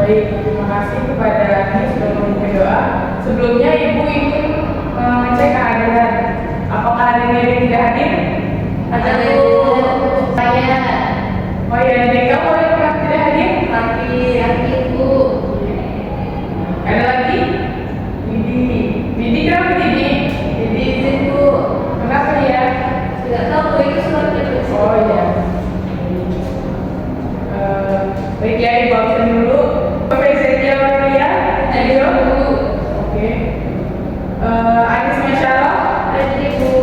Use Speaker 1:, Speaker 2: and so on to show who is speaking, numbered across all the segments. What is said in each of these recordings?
Speaker 1: Baik, terima kasih kepada Ani sudah memberikan doa. Sebelumnya Ibu ingin mengecek kehadiran. Apakah ada yang tidak hadir?
Speaker 2: Ada Bu. Saya.
Speaker 1: Oh ya, adik kamu yang tidak hadir?
Speaker 2: Laki Bu.
Speaker 1: Ada lagi? Didi kenapa Didi?
Speaker 2: Jadi izin Bu.
Speaker 1: Kenapa ya?
Speaker 2: Tidak tahu Bu, itu suratnya Bu.
Speaker 1: Oh ya. Baik ya, Ibu absen dulu. Profesornya Maria, ayo. Oke. Anis Masyaallah.
Speaker 2: Ada Bu.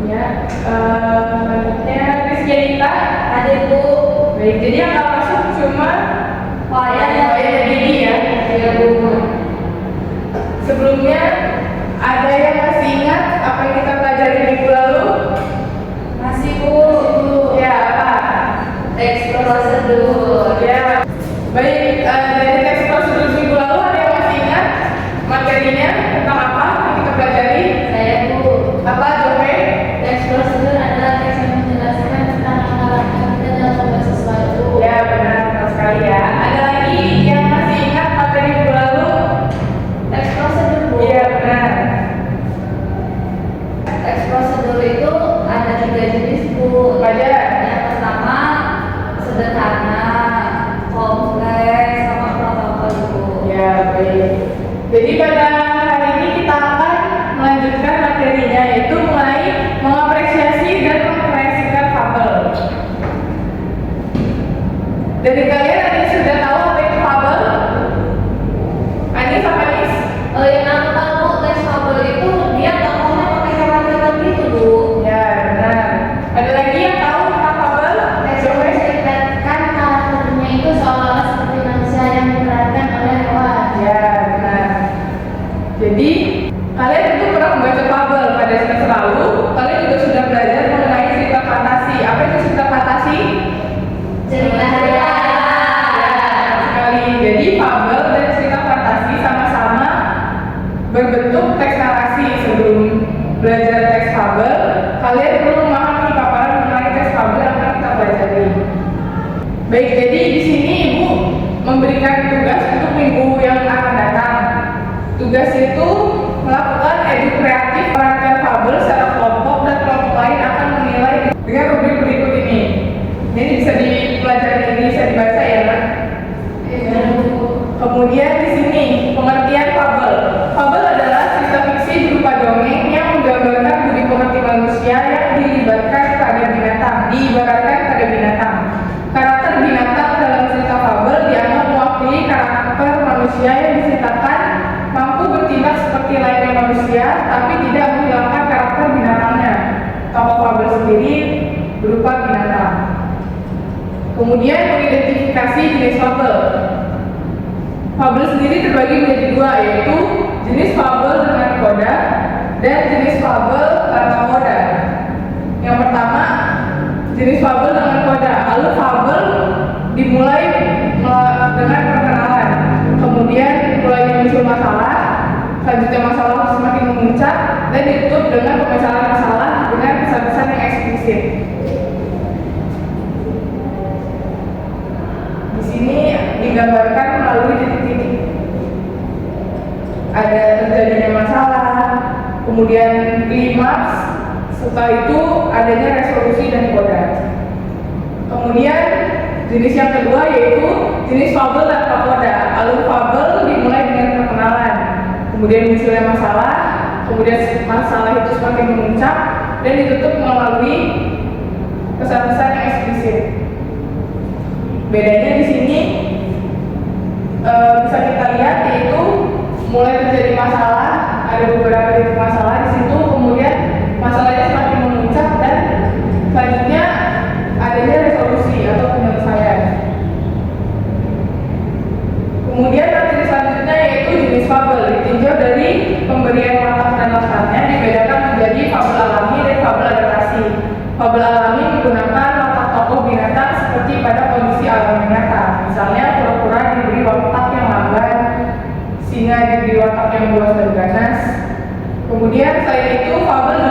Speaker 1: Ya. Selanjutnya Rizky Anita.
Speaker 2: Ada Bu.
Speaker 1: Baik, jadi yang nggak masuk cuma
Speaker 2: Saya
Speaker 1: dan Didi ya.
Speaker 2: Iya Bu.
Speaker 1: Sebelumnya ada yang masih ingat apa yang kita pelajari minggu lalu?
Speaker 2: Masih Bu.
Speaker 1: Ya, apa?
Speaker 2: Teks prosedur.
Speaker 1: Ya. Baik, dari teks prosedur minggu lalu ada yang masih ingat materinya tentang apa yang kita pelajari?
Speaker 2: Saya Bu.
Speaker 1: Apa Jope?
Speaker 2: Teks prosedur adalah teks yang menjelaskan tentang langkah-langkah kita dalam membuat sesuatu.
Speaker 1: Ya, benar sekali ya. Ada lagi yang masih ingat materi minggu lalu?
Speaker 2: Teks prosedur Bu.
Speaker 1: Iya, benar.
Speaker 2: Teks prosedur itu ada 3 jenis Bu.
Speaker 1: Ada.
Speaker 2: Yang pertama sederhana, kompleks, sama protokol Bu.
Speaker 1: Ya, baik. Jadi pada hari ini kita akan melanjutkan materinya, yaitu mulai mengapresiasi dan mengkreasikan fabel. Dari kalian ada yang sudah tahu apa itu fabel? Anis apa Anis?
Speaker 2: Yang aku tahu Bu, teks fabel itu dia tokohnya pakai hewan-hewan gitu Bu.
Speaker 1: Ya, benar. Ada lagi yang tahu tentang fabel?
Speaker 2: Teks yang menceritakan karakternya itu seolah-olah seperti manusia yang diperankan oleh hewan.
Speaker 1: Ya, benar. Jadi, kalian tentu pernah membaca fabel pada semester lalu. Kalian juga sudah belajar mengenai cerita fantasi. Apa itu cerita fantasi?
Speaker 2: Cerita
Speaker 1: Ya, sekali. Jadi, fabel dan cerita fantasi sama-sama berbentuk teks narasi. Sebelum belajar teks fabel, kalian perlu memahami paparan mengenai teks fabel yang akan kita pelajari. Baik, jadi di sini Ibu memberikan tugas untuk minggu yang akan datang. Tugas itu melakukan edu kreatif merancang fabel secara kelompok dan kelompok lain akan menilai dengan rubrik berikut ini. Ini bisa dipelajari, ini bisa dibaca ya, Nak. Kemudian di sini pengertian fabel. Fabel adalah cerita fiksi berupa dongeng yang menggambarkan budi pekerti manusia yang diibaratkan pada binatang. Karakter binatang dalam cerita fabel dianggap mewakili karakter manusia yang diceritakan mampu bertindak seperti layaknya manusia, tapi tidak menghilangkan karakter binatangnya. Tokoh fabel sendiri berupa binatang. Kemudian mengidentifikasi jenis fabel. Fabel sendiri terbagi menjadi 2, yaitu jenis fabel dengan koda dan jenis fabel tanpa koda. Yang pertama, jenis fabel dengan koda. Lalu fabel dimulai dengan perkenalan, kemudian mulai muncul masalah, selanjutnya masalah semakin memuncak dan ditutup dengan pemecahan masalah dengan pesan-pesan yang eksplisit. Di sini digambarkan melalui titik-titik. Ada terjadinya masalah, kemudian klimaks, setelah itu adanya resolusi dan koda. Kemudian jenis yang kedua yaitu jenis fabel tanpa koda. Alur fabel dimulai dengan perkenalan, kemudian munculnya masalah, kemudian masalah itu semakin memuncak dan ditutup melalui pesan-pesan yang eksplisit. Bedanya di sini bisa kita lihat yaitu mulai terjadi masalah, ada beberapa titik masalah di situ, kemudian masalahnya semakin memuncak dan selanjutnya adanya resolusi atau penyelesaian. Kemudian materi selanjutnya yaitu jenis fabel, ditinjau dari pemberian latar dan latarnya dibedakan menjadi fabel alami dan fabel adaptasi. Fabel alami menggunakan watak tokoh binatang seperti pada kondisi alam nyata. Misalnya kura-kura diberi watak yang lamban, singa diberi watak yang buas dan ganas. Kemudian selain itu fabel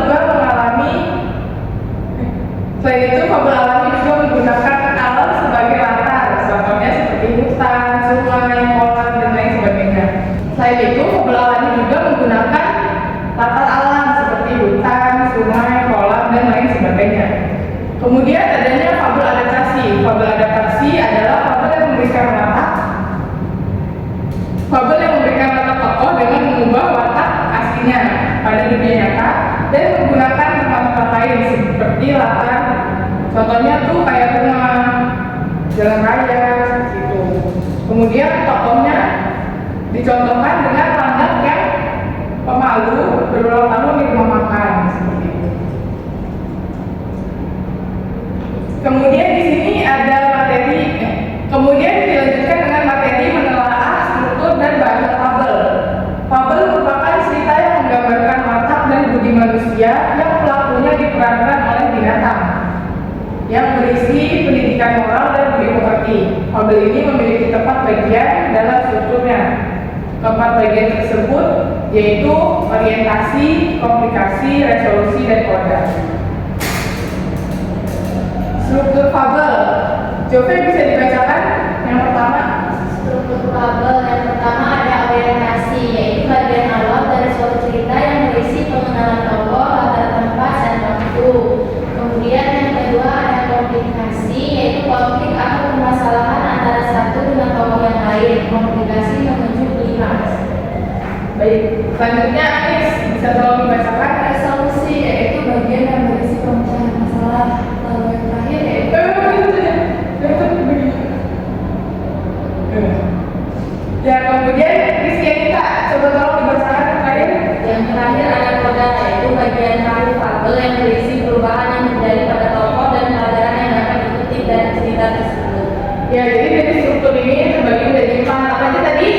Speaker 1: alami juga menggunakan alam sebagai latar. Contohnya seperti hutan, sungai, kolam, dan lain sebagainya. Selain itu, fabel alami juga menggunakan latar alam seperti hutan, sungai, kolam, dan lain sebagainya. Kemudian adanya fabel adaptasi. Fabel adaptasi adalah fabel yang memberikan tokoh dengan mengubah watak aslinya pada dunia nyata dan menggunakan tempat-tempat lain seperti latar. Contohnya tuh kayak rumah, jalan raya, gitu. Kemudian tokohnya dicontohkan dengan landak yang pemalu berulang tahun di rumah makan, seperti itu. Kemudian di sini ada materi. Kemudian dilanjutkan dengan materi menelaah struktur dan bahasa fabel. Fabel merupakan cerita yang menggambarkan watak dan budi manusia yang pelakunya diperankan oleh binatang, yang berisi pendidikan moral dan budi pekerti. Fabel ini memiliki 4 bagian dalam strukturnya. Keempat bagian tersebut yaitu orientasi, komplikasi, resolusi, dan koda. Struktur fabel, Jove bisa dibacakan yang pertama.
Speaker 2: Struktur fabel yang pertama ada orientasi, yaitu bagian awal dari suatu cerita yang berisi pengenalan tokoh, latar tempat, dan waktu. Kemudian yang kedua ada komplikasi, yaitu konflik atau permasalahan antara satu dengan tokoh yang lain. Komplikasi menuju klimaks.
Speaker 1: Baik, selanjutnya Anis bisa tolong dibacakan.
Speaker 2: Resolusi, yaitu bagian yang berisi pemecahan masalah. Lalu yang terakhir yaitu
Speaker 1: ya, kemudian Rizky, coba tolong dibacakan terakhir.
Speaker 2: yang terakhir ada koda, yaitu bagian terakhir fabel yang berisi perubahan yang terjadi pada tokoh dan pelajaran yang dapat dikutip dari cerita tersebut.
Speaker 1: Ya, jadi dari struktur ini terbagi menjadi 4 apa aja tadi?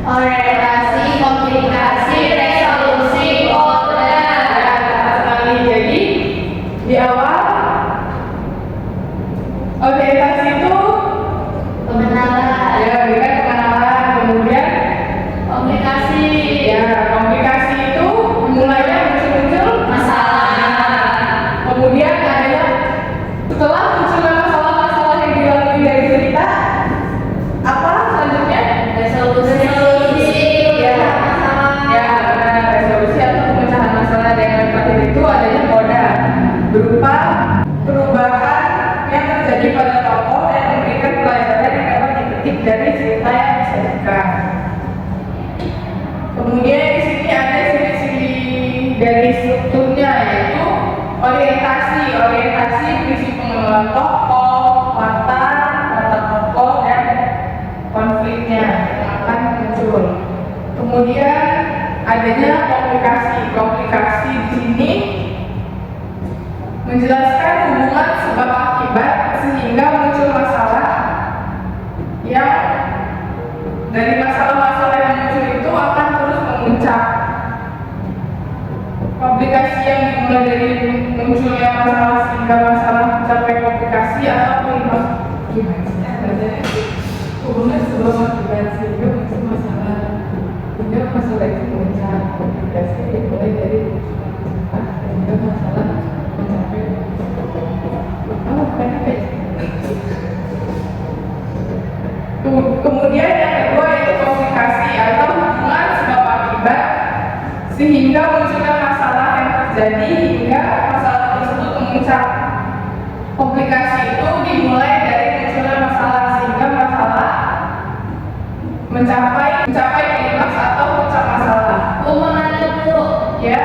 Speaker 2: Orientasi, komplikasi, resolusi, koda.
Speaker 1: Ya, tepat sekali. Jadi di awal orientasi itu
Speaker 2: Pengenalan.
Speaker 1: ya berikan pengenalan, kemudian
Speaker 2: Komplikasi.
Speaker 1: ya komplikasi itu mulainya muncul
Speaker 2: Masalah.
Speaker 1: kemudian adanya setelah munculnya masalah-masalah yang dilalui dari cerita apa selanjutnya?
Speaker 2: Resolusi.
Speaker 1: Ya,
Speaker 2: Masalah.
Speaker 1: ya, benar. Resolusi atau pemecahan masalah. Dan yang terakhir itu adanya koda berupa perubahan yang terjadi pada tokoh dan memberikan pelajaran yang dapat dipetik dari cerita yang disajikan. Kemudian di sini ada ciri-ciri dari strukturnya, yaitu orientasi. Orientasi berisi pengenalan tokoh, latar tokoh, dan konfliknya yang akan muncul. Kemudian adanya komplikasi. Komplikasi di sini menjelaskan hubungan sebab akibat sehingga muncul masalah yang dari masalah-masalah yang muncul itu akan terus memuncak. Komplikasi yang dimulai dari munculnya masalah sehingga masalah mencapai komplikasi atau klimaks. Hubungan sebab akibat sehingga muncul masalah hingga masalah itu memuncak. Komplikasi dimulai dari sehingga masalah mencapai kemudian yang kedua yaitu komplikasi atau hubungan sebab akibat sehingga munculnya masalah yang terjadi hingga masalah tersebut memuncak. Komplikasi itu dimulai dari munculnya masalah sehingga masalah mencapai klimaks atau puncak masalah.
Speaker 2: Mau nanya dulu.
Speaker 1: Ya,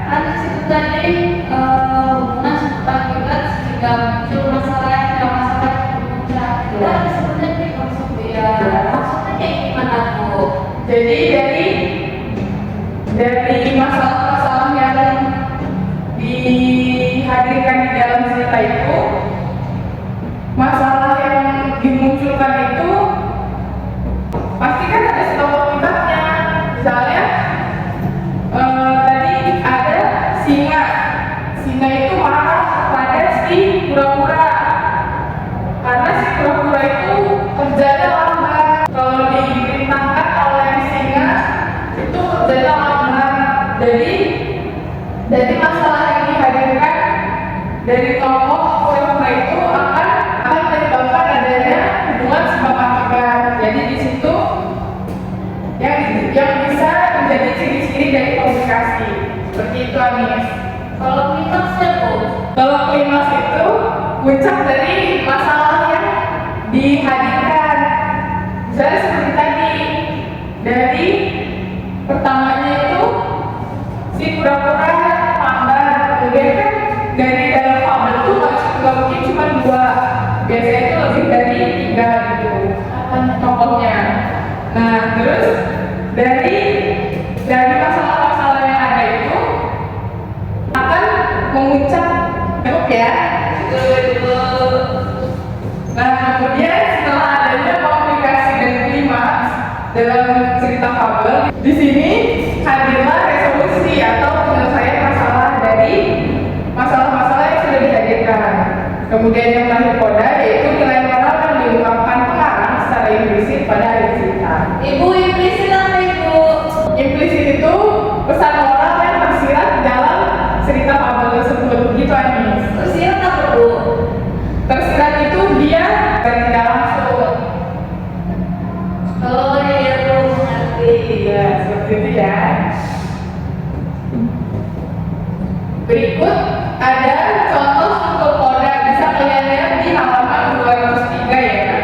Speaker 2: Kan di situ tadi hubungan sebab akibat sehingga muncul masalah yang masalah puncak. Kita sebenarnya di konsep ya. Maksudnya kayak gimana tuh?
Speaker 1: jadi dari masalah-masalah yang dihadirkan di dalam cerita itu, masalah yang dimunculkan itu pasti kan ada setahu kita ciri dari komunikasi. Seperti itu, Anis.
Speaker 2: Kalau klimaksnya, Bu?
Speaker 1: Kalau klimaks itu puncak dari masalah yang dihadirkan. Misalnya seperti tadi, dari pertamanya itu si pura-pura lambat, kemudian kan dari dalam fabel itu nggak mungkin cuma 2, biasanya itu lebih dari 3 gitu tokohnya. Nah terus dari masalah-masalah yang ada itu akan memuncak, cukup ya. Nah kemudian setelah adanya komunikasi dan klimaks dalam cerita fabel, di sini hadirlah resolusi atau penyelesaian masalah dari masalah-masalah yang sudah dihadirkan. Kemudian yang terakhir koda yaitu nilai moral yang diungkapkan pengarang secara implisit pada akhir cerita.
Speaker 2: Ibu, implisit apa, Ibu?
Speaker 1: Implisit itu pesan moral yang tersirat dalam cerita fabel tersebut. Gitu, Anis.
Speaker 2: Tersirat apa, Bu?
Speaker 1: Tersirat itu dia dan tidak langsung.
Speaker 2: Oh iya, Bu, mengerti.
Speaker 1: Iya, seperti itu ya. Berikut ada contoh struktur koda, bisa kalian lihat di halaman 203 ya kan.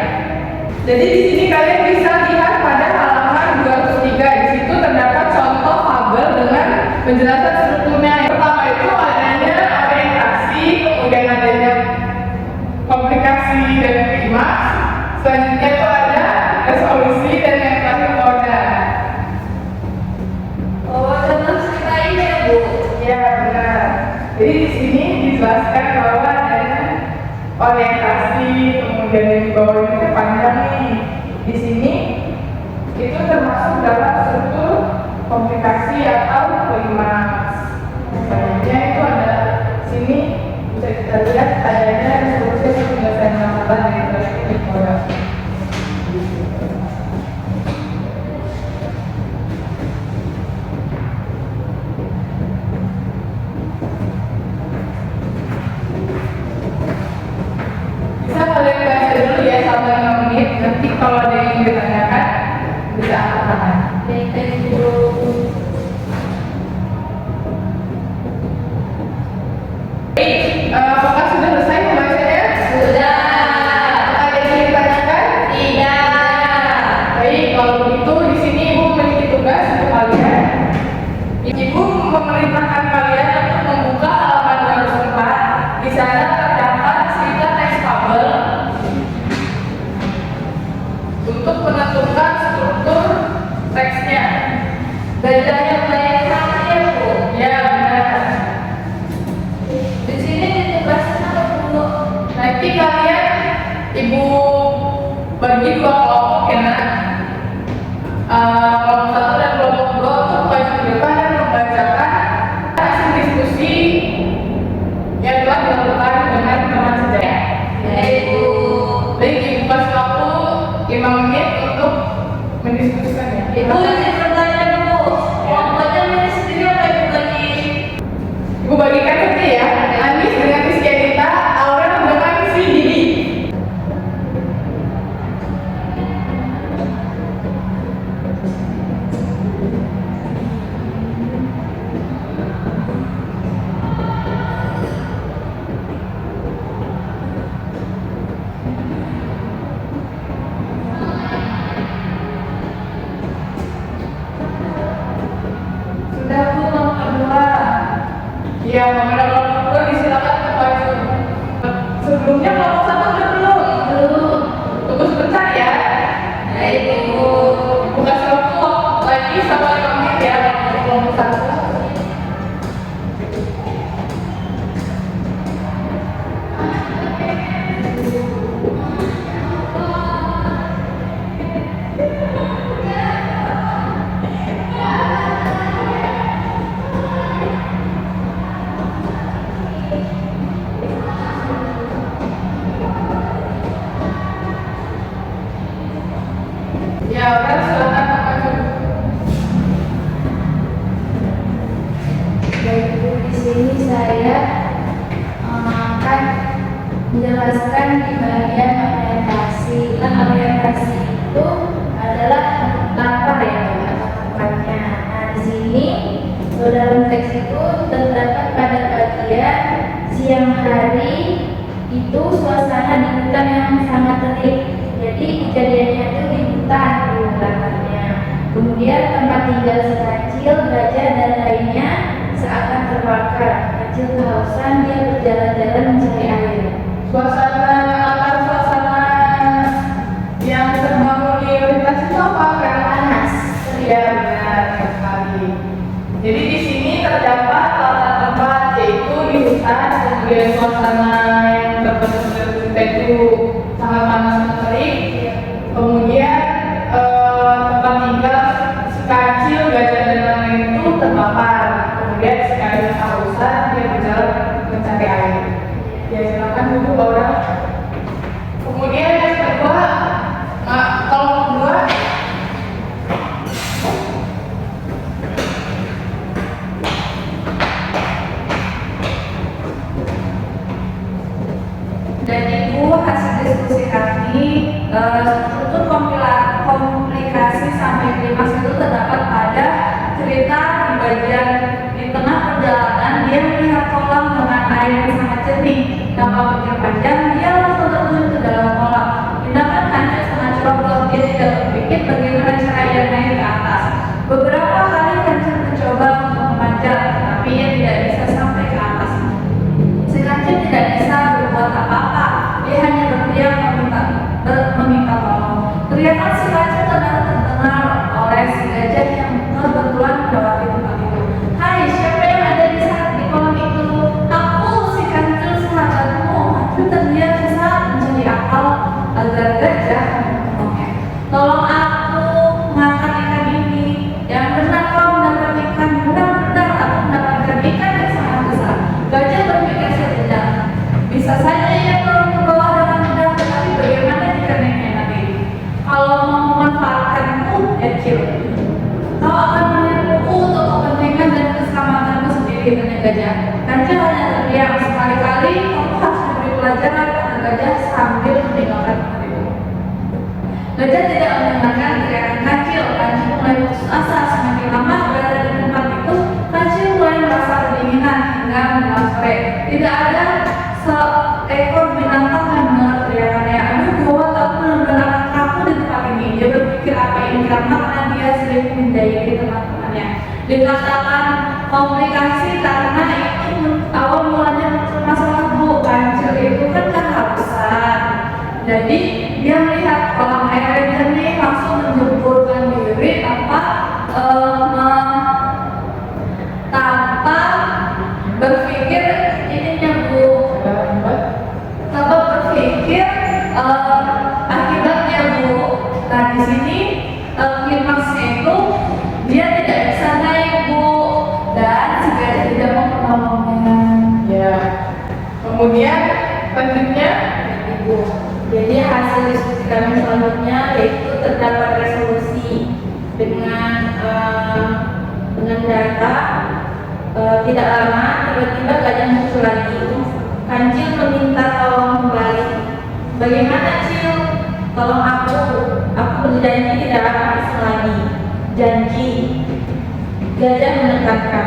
Speaker 1: Jadi di sini kalian bisa lihat pada halaman 203, di situ terdapat contoh fabel dengan penjelasan strukturnya. Yang pertama itu adanya orientasi, kemudian adanya komplikasi dan klimaks. Selanjutnya itu ada resolusi dan yang terakhir koda.
Speaker 2: Oh, dalam cerita ini ya, Bu?
Speaker 1: Ya benar. Jadi di sini dijelaskan bahwa adanya orientasi, kemudian yang di bawah ini panjang nih. Di sini itu termasuk dalam struktur komplikasi atau klimaks. Selanjutnya itu ada sini bisa kita lihat adanya resolusi dan penyelesaian masalah dari perspektif moral. Bisa kalian baca dulu ya sampai 5 menit. Nanti kalau ada yang ditanyakan bisa angkat tangan.
Speaker 2: Baik, Bu.
Speaker 1: Apakah sudah selesai membacanya?
Speaker 2: Sudah.
Speaker 1: Ada yang ditanyakan?
Speaker 2: Tidak.
Speaker 1: Baik, kalau begitu di sini Ibu memiliki tugas untuk kalian. Ibu memerintahkan kalian untuk membuka halaman 204. Di sana terdapat cerita teks fabel untuk menentukan struktur teksnya.
Speaker 2: Belajar yang baik sama ya, Bu?
Speaker 1: Ya benar.
Speaker 2: Di sini ditugaskan apa, Bu?
Speaker 1: Nanti kalian Ibu bagi 2 kelompok ya nak. Kelompok 1 dan kelompok 2 untuk maju ke depan dan membacakan hasil diskusi yang telah dilakukan dengan teman sejaya.
Speaker 2: Baik, Bu.
Speaker 1: Baik, Ibu kasih waktu 5 menit untuk mendiskusikannya.
Speaker 2: Ibu izin bertanya, Bu. Kelompoknya milih sendiri apa Ibu bagi?
Speaker 1: Ibu bagikan saja ya. Anis dengan Rizky Adita, Aurel dengan si Didi.
Speaker 2: Sudah, Bu, nomor 2.
Speaker 1: Iya, mengenai kelompok 2 disilakan untuk maju. Sebelumnya kelompok 1 udah belum?
Speaker 2: Belum.
Speaker 1: Tunggu sebentar ya.
Speaker 2: Baik, Bu.
Speaker 1: Ibu kasih waktu lagi sampai 5 menit ya untuk kelompok 1. Ya, udah silakan maju.
Speaker 2: Baik, Bu, di sini saya akan menjelaskan di bagian orientasi. Nah, orientasi itu adalah latar ya, Bu, atau tempatnya. Nah, di sini memanggil si kancil, gajah, dan lainnya seakan terbakar. Kancil kehausan, dia berjalan-jalan mencari air.
Speaker 1: Suasana yang terbangun di universitas itu apa kan?
Speaker 2: Panas.
Speaker 1: Iya benar sekali. Jadi di sini terdapat tata tempat yaitu di hutan, kemudian suasana yang terbentuk dari itu sangat panas dan terik. Kemudian tempat tinggal si kancil, gajah dan lain-lain itu terbakar. Kemudian si kancil kehausan, dia berjalan mencari air. Ya silakan dulu Baura. Kemudian yang kedua, kolom kedua.
Speaker 3: Dan itu hasil diskusi kami, struktur komplikasi sampai klimaks itu terdapat pada cerita di bagian di tengah perjalanan dia melihat kolam dengan air yang sangat jernih. Tanpa pikir panjang, dia langsung terjun ke dalam kolam. Tindakan kancil sangat ceroboh, dia tidak berpikir bagaimana cara ia naik ke atas. Beberapa kali kancil mencoba untuk memanjat, tapi ia tidak bisa sampai ke atas. Si kancil tidak bisa berbuat apa-apa, dia hanya berteriak meminta tolong. Teriakan si kancil terdengar oleh si gajah yang kebetulan melewati tempat itu. Hai, siapa yang ada di kolam itu? Aku, si kancil sahabatmu. Kancil terdiam sesaat mencari akal agar gajah menolongnya. Tolong aku mengangkat ikan ini. Yang benar kau mendapat ikan, benar-benar aku mendapatkan ikan yang sangat besar. Gajah berpikir sejenak. Bisa saja ia turun ke bawah dengan mudah, tetapi bagaimana jika naiknya nanti? Kalau mau memanfaatkanku, kecil, kau akan menipuku untuk kepentingan dan keselamatanmu sendiri, tanya gajah. Kancil hanya terdiam. Sekali-kali kamu harus diberi pelajaran, kata gajah sambil meninggalkan tempat itu. Gajah tidak mendengarkan teriakan kancil. Kancil mulai putus asa. Semakin lama berada di tempat itu, kancil mulai merasa kedinginan hingga menjelang sore. Tidak ada seekor binatang yang mendengar teriakannya. Aduh, gawat, aku benar-benar akan kaku di tempat ini. Dia berpikir apa ini karena dia sering menjahili teman-temannya. Dikatakan komplikasi karena itu awal mulanya masalah bu. Kancil itu kan kehausan. Jadi dia melihat kolam air yang jernih, langsung menjemurkan diri tanpa berpikir ininya bu, tanpa berpikir akibatnya bu. Nah di sini klimaksnya itu dia tidak bisa naik bu, dan si gajah tidak mau menolongnya.
Speaker 1: Ya. Kemudian selanjutnya
Speaker 3: Ibu. Jadi hasil diskusi kami selanjutnya yaitu terdapat resolusi dengan data. Tidak lama tiba-tiba gajah muncul lagi. Kancil meminta tolong kembali. Bagaimana Cil? Tolong aku berjanji tidak akan bisa lagi. Janji. Gajah menekankan.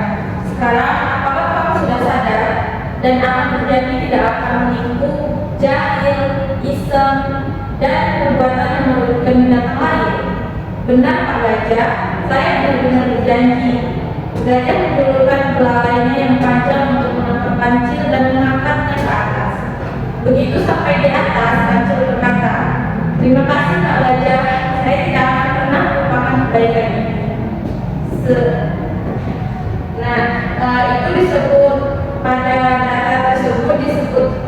Speaker 3: Sekarang apakah kamu sudah sadar dan akan berjanji tidak akan menipu, jahil, iseng, dan perbuatan yang merugikan binatang lain? Benar Pak Gajah, saya benar-benar berjanji. Gajah menjulurkan belalainya yang panjang untuk menangkap kancil dan mengangkatnya ke atas. Begitu sampai di atas, kancil berkata, terima kasih Pak Gajah, saya tidak akan pernah melupakan kebaikan ini. Itu disebut pada data tersebut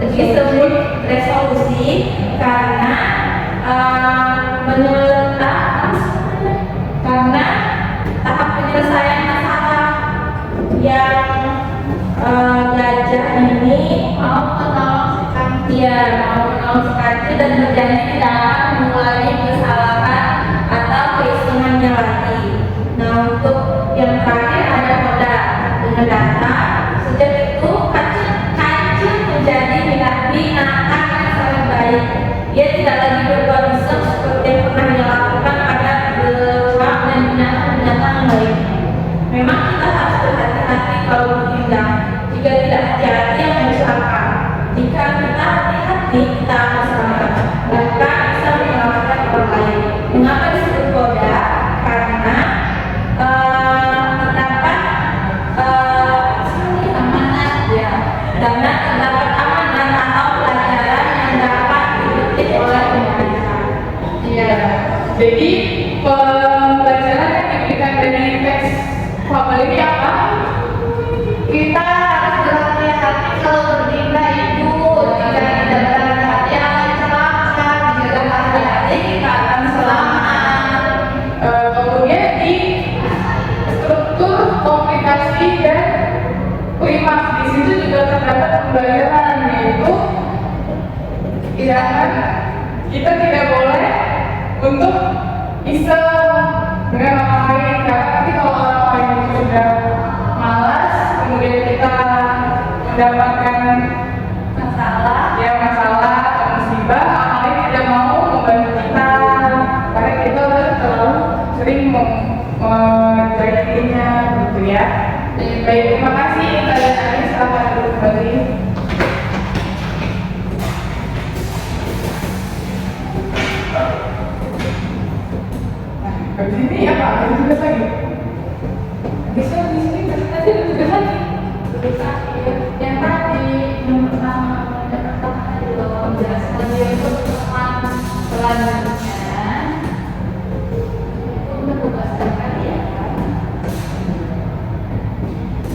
Speaker 3: disebut resolusi karena karena tahap penyelesaian masalah yang gajah ini mau menolong si kancil dan berjanji tidak akan mengulangi kesalahan atau keisengannya lagi. Nah untuk yang terakhir ada koda dengan data. Sejak itu kancil menjadi binatang yang sangat baik. Dia tidak lagi berbuat iseng seperti yang pernah dia lakukan pada beruang dan binatang-binatang yang lain. Memang kita harus berhati-hati kalau bertindak. Jika tidak hati-hati yang menyusahkan. Jika kita hati-hati kita akan selamat. Bahkan bisa menyelamatkan orang lain.
Speaker 1: Jadi pembelajaran yang diberikan dari teks fabel ini apa?
Speaker 2: Kita harus berhati-hati kalau berdinda itu jika tidak berhati-hati celaka, jika hati-hati kita akan selamat.
Speaker 1: Kemudian di struktur komplikasi dan klimaks di situ juga terdapat pembelajaran, yaitu kita tidak boleh untuk iseng dengan orang lain, karena nanti kalau orang lain itu sudah malas, kemudian kita mendapatkan masalah atau musibah, orang lain tidak mau membantu kita karena kita udah terlalu sering menjadikannya gitu ya. Baik, terima kasih kalian tadi, selamat duduk kembali. Habis ini apa? Ada tugas lagi? Bisa di sini nanti ada tugas lagi.
Speaker 2: Yang tadi yang pertama itu menjelaskan dia itu teman selanjutnya untuk tugaskan kalian.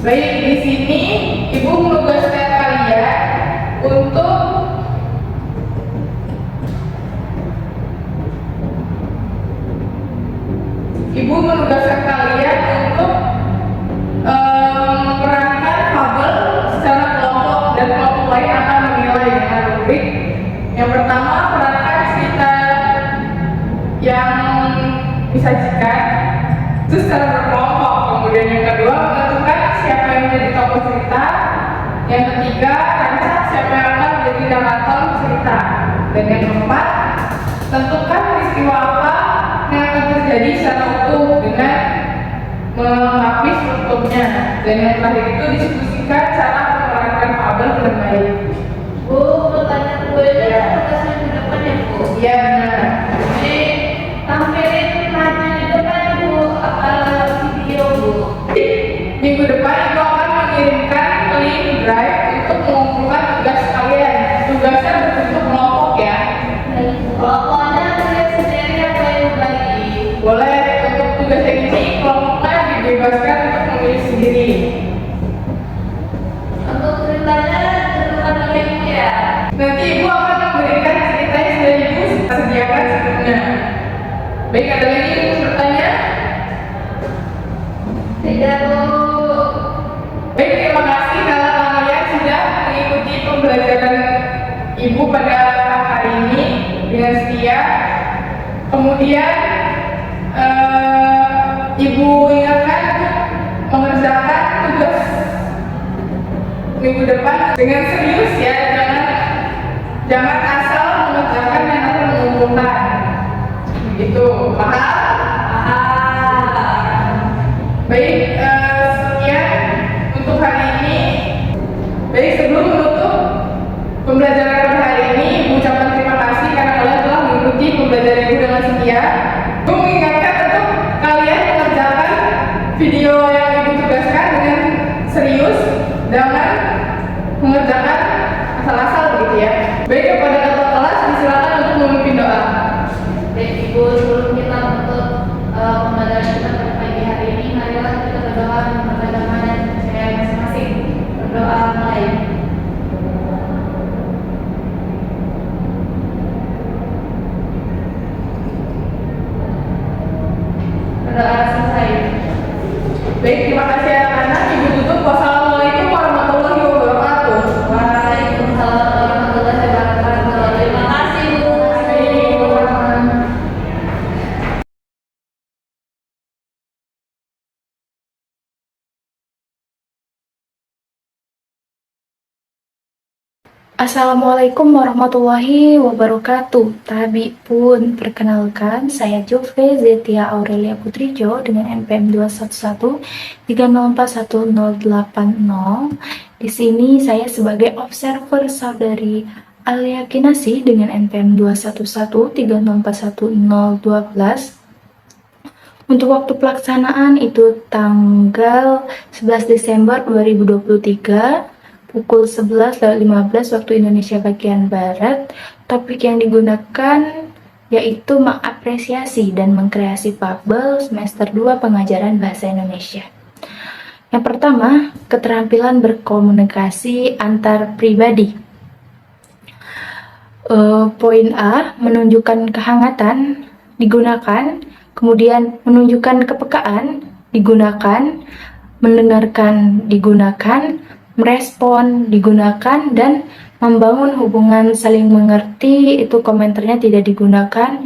Speaker 1: Baik, di sini Ibu menugaskan kalian untuk memerankan fabel secara kelompok, dan kelompok lain akan menilai dengan rubrik. Yang pertama, perankan cerita yang disajikan itu secara berkelompok. Kemudian yang kedua, menentukan siapa yang menjadi tokoh cerita. Yang ketiga, rancang siapa yang akan menjadi narator cerita. Dan yang keempat, tentukan peristiwa apa yang akan terjadi secara utuh dengan melengkapi strukturnya. Dan yang terakhir itu diskusikan cara memerankan fabel dengan baik.
Speaker 2: Bu, pertanyaan gue itu tugasnya di depan ya Bu?
Speaker 1: Iya, benar.
Speaker 2: Jadi tampilin maju di depan Bu, apa video Bu?
Speaker 1: Minggu depan Ibu akan mengirimkan link drive untuk mengumpulkan tugas kalian. Tugasnya berbentuk kelompok ya.
Speaker 2: Kelompoknya kalian sendiri apa yang bagi?
Speaker 1: Boleh, untuk tugas yang ini kelompoknya dibebaskan untuk memilih sendiri.
Speaker 2: Untuk ceritanya tentukan oleh Ibu ya.
Speaker 1: Nanti Ibu akan memberikan cerita yang sudah Ibu sediakan sebelumnya. Baik, ada lagi yang ingin bertanya?
Speaker 2: Tidak Bu.
Speaker 1: Baik, terima kasih kalau kalian sudah mengikuti pembelajaran Ibu pada hari ini dengan setia. Kemudian Ibu ingatkan mengerjakan tugas minggu depan dengan serius ya, jangan asal mengerjakan yang asal mengumpulkan. Begitu, paham? Baik, sekian untuk hari ini. Baik, sebelum menutup pembelajaran pada hari ini, Ibu ucapkan terima kasih karena kalian telah mengikuti pembelajaran Ibu dengan setia. Ibu mengingatkan untuk kalian mengerjakan video yang Ibu tugaskan dengan serius, jangan mengerjakan asal-asal begitu ya. Baik, kepada ketua kelas disilakan untuk memimpin doa.
Speaker 2: Baik Ibu, sebelum kita menutup pembelajaran kita pada pagi hari ini, marilah kita berdoa menurut agama dan percaya masing-masing. Berdoa mulai. Berdoa selesai.
Speaker 1: Baik, terima kasih anak-anak. Ibu tutup. Wassalamualaikum warahmatullahi wabarakatuh.
Speaker 2: Waalaikumsalam warahmatullahi wabarakatuh. Terima kasih Bu.
Speaker 1: Baik, teman-teman.
Speaker 4: Assalamualaikum warahmatullahi wabarakatuh. Tabi pun, perkenalkan saya Jove Zetia Aurelia Putrijo dengan NPM 211304180. Di sini saya sebagai observer saudari Alia Kinasih dengan NPM 21130411012. Untuk waktu pelaksanaan itu tanggal 11 Desember 2023 pukul 11.15 waktu Indonesia bagian Barat. Topik yang digunakan yaitu mengapresiasi dan mengkreasi fabel semester 2 pengajaran bahasa Indonesia. Yang pertama, keterampilan berkomunikasi antar pribadi. Poin A, menunjukkan kehangatan digunakan, kemudian menunjukkan kepekaan digunakan, mendengarkan digunakan, merespon digunakan, dan membangun hubungan saling mengerti itu komentarnya tidak digunakan.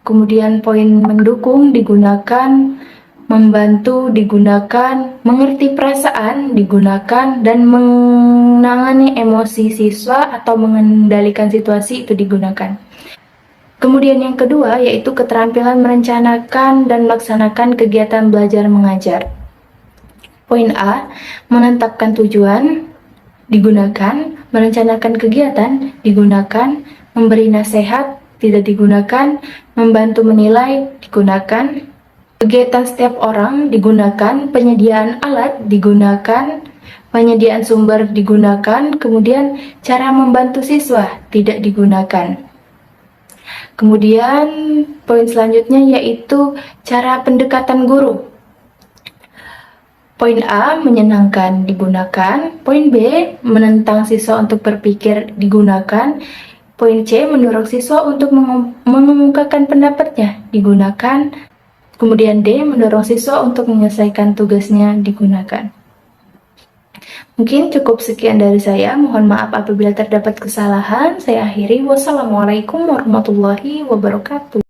Speaker 4: Kemudian poin mendukung digunakan, membantu digunakan, mengerti perasaan digunakan, dan menangani emosi siswa atau mengendalikan situasi itu digunakan. Kemudian yang kedua yaitu keterampilan merencanakan dan melaksanakan kegiatan belajar mengajar. Poin A, menetapkan tujuan digunakan, merencanakan kegiatan digunakan, memberi nasihat tidak digunakan, membantu menilai digunakan, kegiatan setiap orang digunakan, penyediaan alat digunakan, penyediaan sumber digunakan, kemudian cara membantu siswa tidak digunakan. Kemudian poin selanjutnya yaitu cara pendekatan guru. Poin A, menyenangkan digunakan. Poin B, menentang siswa untuk berpikir digunakan. Poin C, mendorong siswa untuk mengemukakan pendapatnya digunakan. Kemudian D, mendorong siswa untuk menyelesaikan tugasnya digunakan. Mungkin cukup sekian dari saya. Mohon maaf apabila terdapat kesalahan. Saya akhiri. Wassalamualaikum warahmatullahi wabarakatuh.